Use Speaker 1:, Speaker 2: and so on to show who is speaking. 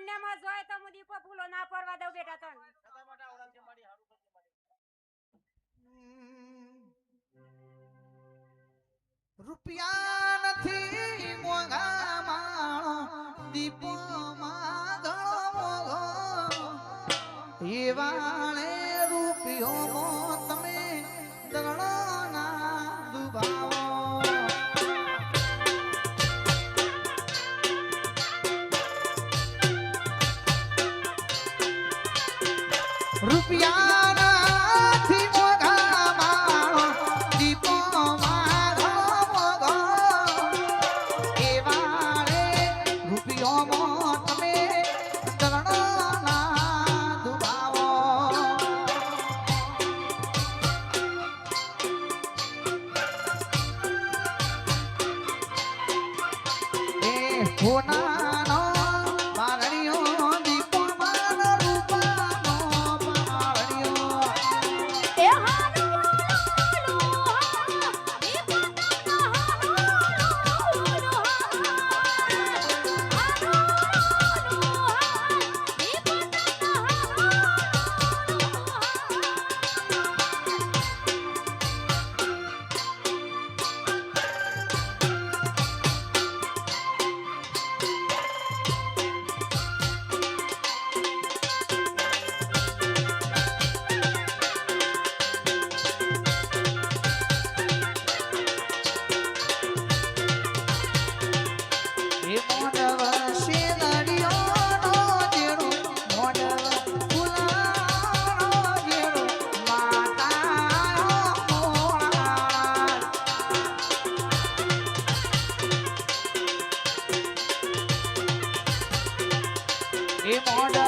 Speaker 1: ને માં જોય તો હું દીપો ફૂલો ના પરવા દઉં બેટા તને
Speaker 2: રૂપિયા નથી મોંઘા માણો દીપો માં ઘણો મોંઘો એ વાળે રૂપિયો તમે દગડો ના દુભાવો રૂપિયા નથી મોંઘા માણો દીપો માં ઘણો મોંઘો એ વાળે રૂપિયો તમે દગડો ના દુભાવો એ હોનાનો મારણીઓ દીપો માનો રૂપાનો મારણીઓ
Speaker 1: એ હાલો દીપો
Speaker 2: એ મોડવ શેરડીઓનો જેડો મોડવ ફૂલાનો જેડો માતાનો મોળા એ મોડવ